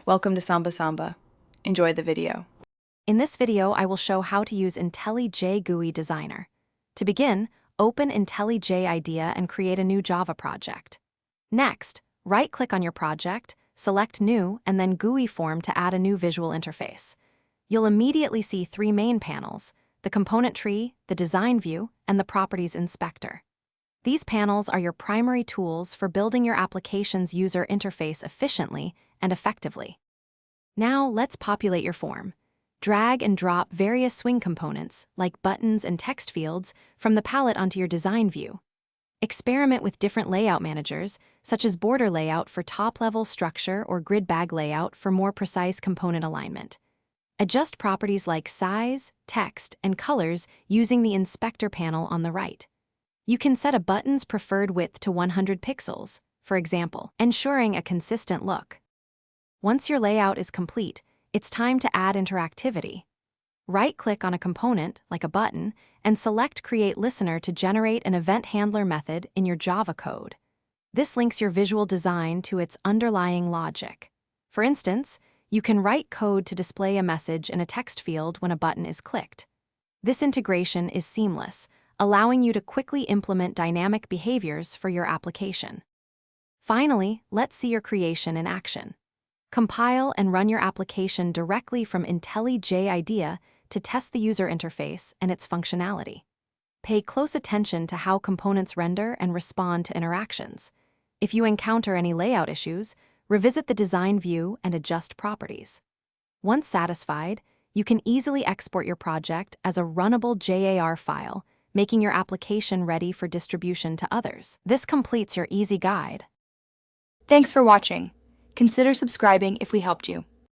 Welcome to Samba Samba. Enjoy the video. In this video, I will show how to use IntelliJ GUI Designer. To begin, open IntelliJ IDEA and create a new Java project. Next, right-click on your project, select New, and then GUI Form to add a new visual interface. You'll immediately see three main panels: the component tree, the design view, and the properties inspector. These panels are your primary tools for building your application's user interface efficiently and effectively. Now, let's populate your form. Drag and drop various swing components, like buttons and text fields, from the palette onto your design view. Experiment with different layout managers, such as border layout for top-level structure or grid bag layout for more precise component alignment. Adjust properties like size, text, and colors using the inspector panel on the right. You can set a button's preferred width to 100 pixels, for example, ensuring a consistent look. Once your layout is complete, it's time to add interactivity. Right-click on a component, like a button, and select Create Listener to generate an event handler method in your Java code. This links your visual design to its underlying logic. For instance, you can write code to display a message in a text field when a button is clicked. This integration is seamless, allowing you to quickly implement dynamic behaviors for your application. Finally, let's see your creation in action. Compile and run your application directly from IntelliJ IDEA to test the user interface and its functionality. Pay close attention to how components render and respond to interactions. If you encounter any layout issues, revisit the design view and adjust properties. Once satisfied, you can easily export your project as a runnable JAR file, making your application ready for distribution to others. This completes your easy guide. Thanks for watching. Consider subscribing if we helped you.